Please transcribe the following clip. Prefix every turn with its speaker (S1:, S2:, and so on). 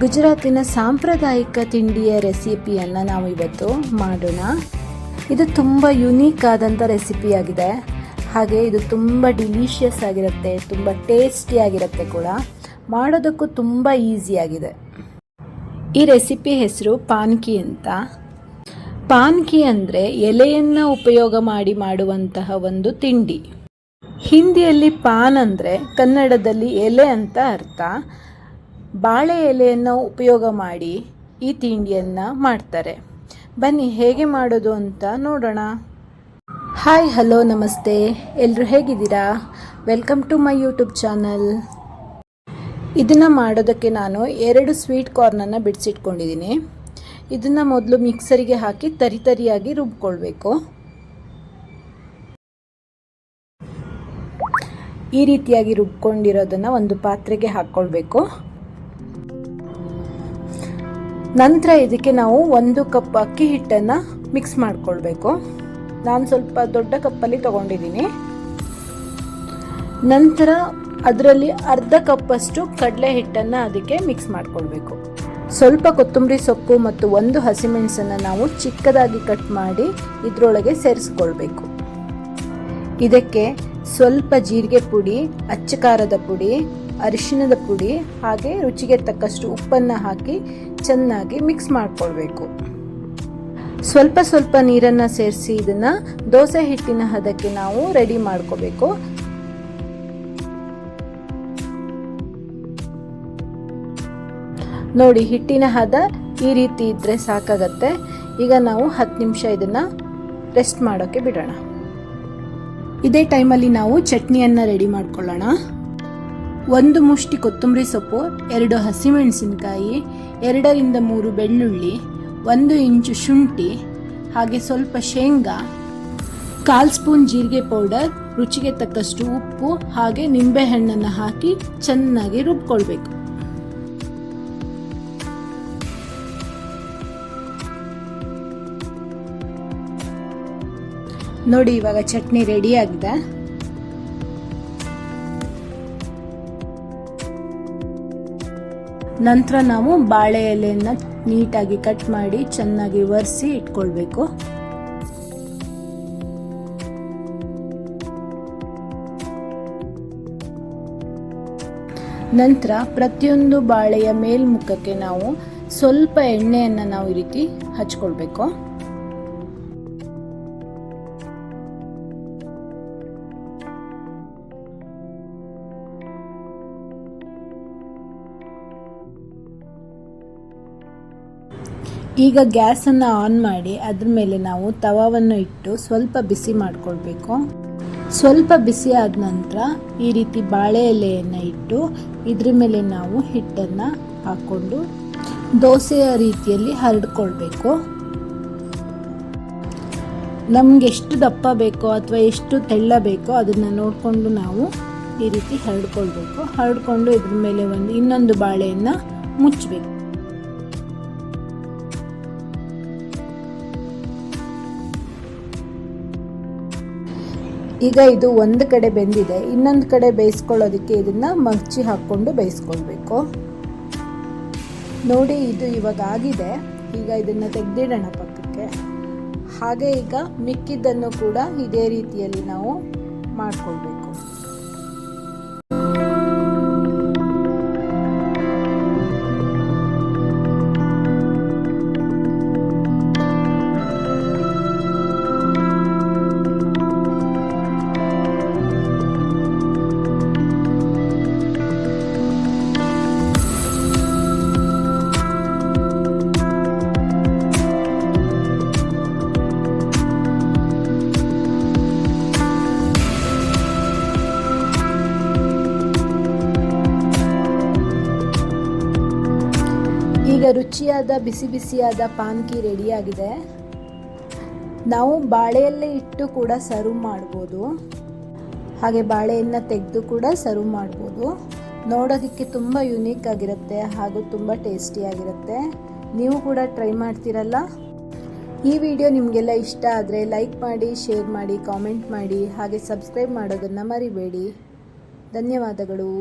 S1: ಗುಜರಾತಿನ ಸಾಂಪ್ರದಾಯಿಕ ತಿಂಡಿಯ ರೆಸಿಪಿಯನ್ನು ನಾವು ಇವತ್ತು ಮಾಡೋಣ. ಇದು ತುಂಬ ಯುನೀಕ್ ಆದಂಥ ರೆಸಿಪಿಯಾಗಿದೆ. ಹಾಗೆ ಇದು ತುಂಬ ಡಿಲಿಷಿಯಸ್ ಆಗಿರುತ್ತೆ, ತುಂಬ ಟೇಸ್ಟಿಯಾಗಿರುತ್ತೆ ಕೂಡ. ಮಾಡೋದಕ್ಕೂ ತುಂಬ ಈಸಿಯಾಗಿದೆ. ಈ ರೆಸಿಪಿ ಹೆಸರು ಪಾನ್ಕಿ ಅಂತ. ಪಾನ್ಕಿ ಅಂದರೆ ಎಲೆಯನ್ನು ಉಪಯೋಗ ಮಾಡಿ ಮಾಡುವಂತಹ ಒಂದು ತಿಂಡಿ. ಹಿಂದಿಯಲ್ಲಿ ಪಾನ್ ಅಂದರೆ ಕನ್ನಡದಲ್ಲಿ ಎಲೆ ಅಂತ ಅರ್ಥ. ಬಾಳೆ ಎಲೆಯನ್ನು ಉಪಯೋಗ ಮಾಡಿ ಈ ತಿಂಡಿಯನ್ನು ಮಾಡ್ತಾರೆ. ಬನ್ನಿ ಹೇಗೆ ಮಾಡೋದು ಅಂತ ನೋಡೋಣ. ಹಾಯ್, ಹಲೋ, ನಮಸ್ತೆ. ಎಲ್ಲರೂ ಹೇಗಿದ್ದೀರಾ? Welcome to my YouTube channel. ಇದನ್ನು ಮಾಡೋದಕ್ಕೆ ನಾನು 2 ಸ್ವೀಟ್ ಕಾರ್ನನ್ನು ಬಿಡಿಸಿಟ್ಕೊಂಡಿದ್ದೀನಿ. ಇದನ್ನು ಮೊದಲು ಮಿಕ್ಸರಿಗೆ ಹಾಕಿ ತರಿಯಾಗಿ ರುಬ್ಕೊಳ್ಬೇಕು. ಈ ರೀತಿಯಾಗಿ ರುಬ್ಕೊಂಡಿರೋದನ್ನು ಒಂದು ಪಾತ್ರೆಗೆ ಹಾಕ್ಕೊಳ್ಬೇಕು. ನಂತರ ಇದಕ್ಕೆ ನಾವು 1 ಕಪ್ ಅಕ್ಕಿ ಹಿಟ್ಟನ್ನು ಮಿಕ್ಸ್ ಮಾಡಿಕೊಳ್ಬೇಕು. ನಾನು ಸ್ವಲ್ಪ ದೊಡ್ಡ ಕಪ್ಪಲ್ಲಿ ತೊಗೊಂಡಿದ್ದೀನಿ. ನಂತರ ಅದರಲ್ಲಿ ಅರ್ಧ ಕಪ್ಪಷ್ಟು ಕಡಲೆ ಹಿಟ್ಟನ್ನು ಅದಕ್ಕೆ ಮಿಕ್ಸ್ ಮಾಡಿಕೊಳ್ಬೇಕು. ಸ್ವಲ್ಪ ಕೊತ್ತಂಬರಿ ಸೊಪ್ಪು ಮತ್ತು 1 ಹಸಿಮೆಣಸನ್ನು ನಾವು ಚಿಕ್ಕದಾಗಿ ಕಟ್ ಮಾಡಿ ಇದರೊಳಗೆ ಸೇರಿಸ್ಕೊಳ್ಬೇಕು. ಇದಕ್ಕೆ ಸ್ವಲ್ಪ ಜೀರಿಗೆ ಪುಡಿ, ಅಚ್ಚ ಖಾರದ ಪುಡಿ, ಅರಿಶಿಣದ ಪುಡಿ ಹಾಗೆ ರುಚಿಗೆ ತಕ್ಕಷ್ಟು ಉಪ್ಪನ್ನು ಹಾಕಿ ಚೆನ್ನಾಗಿ ಮಿಕ್ಸ್ ಮಾಡಿಕೊಳ್ಬೇಕು. ಸ್ವಲ್ಪ ನೀರನ್ನು ಸೇರಿಸಿ ಇದನ್ನು ದೋಸೆ ಹಿಟ್ಟಿನ ಹದಕ್ಕೆ ನಾವು ರೆಡಿ ಮಾಡ್ಕೋಬೇಕು. ನೋಡಿ, ಹಿಟ್ಟಿನ ಹದ ಈ ರೀತಿ ಇದ್ದರೆ ಸಾಕಾಗತ್ತೆ. ಈಗ ನಾವು 10 ನಿಮಿಷ ಇದನ್ನು ರೆಸ್ಟ್ ಮಾಡೋಕ್ಕೆ ಬಿಡೋಣ. ಇದೇ ಟೈಮಲ್ಲಿ ನಾವು ಚಟ್ನಿಯನ್ನು ರೆಡಿ ಮಾಡ್ಕೊಳ್ಳೋಣ. 1 ಮುಷ್ಟಿ ಕೊತ್ತಂಬರಿ ಸೊಪ್ಪು, 2 ಹಸಿಮೆಣಸಿನಕಾಯಿ, 2 ರಿಂದ 3 ಬೆಳ್ಳುಳ್ಳಿ, 1 ಇಂಚು ಶುಂಠಿ ಹಾಗೆ ಸ್ವಲ್ಪ ಶೇಂಗಾ, 1/4 ಸ್ಪೂನ್ ಜೀರಿಗೆ ಪೌಡರ್, ರುಚಿಗೆ ತಕ್ಕಷ್ಟು ಉಪ್ಪು ಹಾಗೆ ನಿಂಬೆಹಣ್ಣನ್ನು ಹಾಕಿ ಚೆನ್ನಾಗಿ ರುಬ್ಕೊಳ್ಬೇಕು. ನೋಡಿ, ಇವಾಗ ಚಟ್ನಿ ರೆಡಿ ಆಗಿದೆ. ನಂತರ ನಾವು ಬಾಳೆ ಎಲೆಯನ್ನು ನೀಟಾಗಿ ಕಟ್ ಮಾಡಿ ಚೆನ್ನಾಗಿ ಒರೆಸಿ ಇಟ್ಕೊಳ್ಬೇಕು. ನಂತರ ಪ್ರತಿಯೊಂದು ಬಾಳೆಯ ಮೇಲ್ಮುಖಕ್ಕೆ ನಾವು ಸ್ವಲ್ಪ ಎಣ್ಣೆಯನ್ನು ನಾವು ಈ ರೀತಿ ಹಚ್ಕೊಳ್ಬೇಕು. ಈಗ ಗ್ಯಾಸನ್ನು ಆನ್ ಮಾಡಿ ಅದ್ರ ಮೇಲೆ ನಾವು ತವಾವನ್ನು ಇಟ್ಟು ಸ್ವಲ್ಪ ಬಿಸಿ ಮಾಡಿಕೊಳ್ಬೇಕು. ಸ್ವಲ್ಪ ಬಿಸಿ ಆದ ನಂತರ ಈ ರೀತಿ ಬಾಳೆ ಎಲೆಯನ್ನು ಇಟ್ಟು ಇದ್ರ ಮೇಲೆ ನಾವು ಹಿಟ್ಟನ್ನು ಹಾಕ್ಕೊಂಡು ದೋಸೆಯ ರೀತಿಯಲ್ಲಿ ಹರಡ್ಕೊಳ್ಬೇಕು. ನಮ್ಗೆ ಎಷ್ಟು ದಪ್ಪ ಬೇಕೋ ಅಥವಾ ಎಷ್ಟು ತೆಳ್ಳ ಬೇಕೋ ಅದನ್ನು ನೋಡಿಕೊಂಡು ನಾವು ಈ ರೀತಿ ಹರಡ್ಕೊಳ್ಬೇಕು. ಹರಡ್ಕೊಂಡು ಇದ್ರ ಮೇಲೆ ಇನ್ನೊಂದು ಬಾಳೆಯನ್ನು ಮುಚ್ಚಬೇಕು. ಈಗ ಇದು ಒಂದು ಕಡೆ ಬೆಂದಿದೆ, ಇನ್ನೊಂದು ಕಡೆ ಬೇಯಿಸ್ಕೊಳ್ಳೋದಕ್ಕೆ ಇದನ್ನು ಮಗ್ಚಿ ಹಾಕ್ಕೊಂಡು ಬೇಯಿಸ್ಕೊಳ್ಬೇಕು. ನೋಡಿ, ಇದು ಇವಾಗ ಆಗಿದೆ. ಈಗ ಇದನ್ನು ತೆಗೆದಿಡೋಣ ಪಕ್ಕಕ್ಕೆ. ಹಾಗೆ ಈಗ ಮಿಕ್ಕಿದ್ದನ್ನು ಕೂಡ ಇದೇ ರೀತಿಯಲ್ಲಿ ನಾವು ಮಾಡಿಕೊಳ್ಬೇಕು. ಈಗ ರುಚಿಯಾದ ಬಿಸಿ ಬಿಸಿಯಾದ ಪಾನ್ಕಿ ರೆಡಿಯಾಗಿದೆ. ನಾವು ಬಾಳೆಯಲ್ಲೇ ಇಟ್ಟು ಕೂಡ ಸರ್ವ್ ಮಾಡ್ಬೋದು, ಹಾಗೆ ಬಾಳೆಯನ್ನು ತೆಗೆದು ಕೂಡ ಸರ್ವ್ ಮಾಡ್ಬೋದು. ನೋಡೋದಕ್ಕೆ ತುಂಬ ಯುನೀಕ್ ಆಗಿರುತ್ತೆ ಹಾಗೂ ತುಂಬ ಟೇಸ್ಟಿಯಾಗಿರುತ್ತೆ. ನೀವು ಕೂಡ ಟ್ರೈ ಮಾಡ್ತೀರಲ್ಲ? ಈ ವಿಡಿಯೋ ನಿಮಗೆಲ್ಲ ಇಷ್ಟ ಆದರೆ ಲೈಕ್ ಮಾಡಿ, ಶೇರ್ ಮಾಡಿ, ಕಾಮೆಂಟ್ ಮಾಡಿ, ಹಾಗೆ ಸಬ್ಸ್ಕ್ರೈಬ್ ಮಾಡೋದನ್ನು ಮರಿಬೇಡಿ. ಧನ್ಯವಾದಗಳು.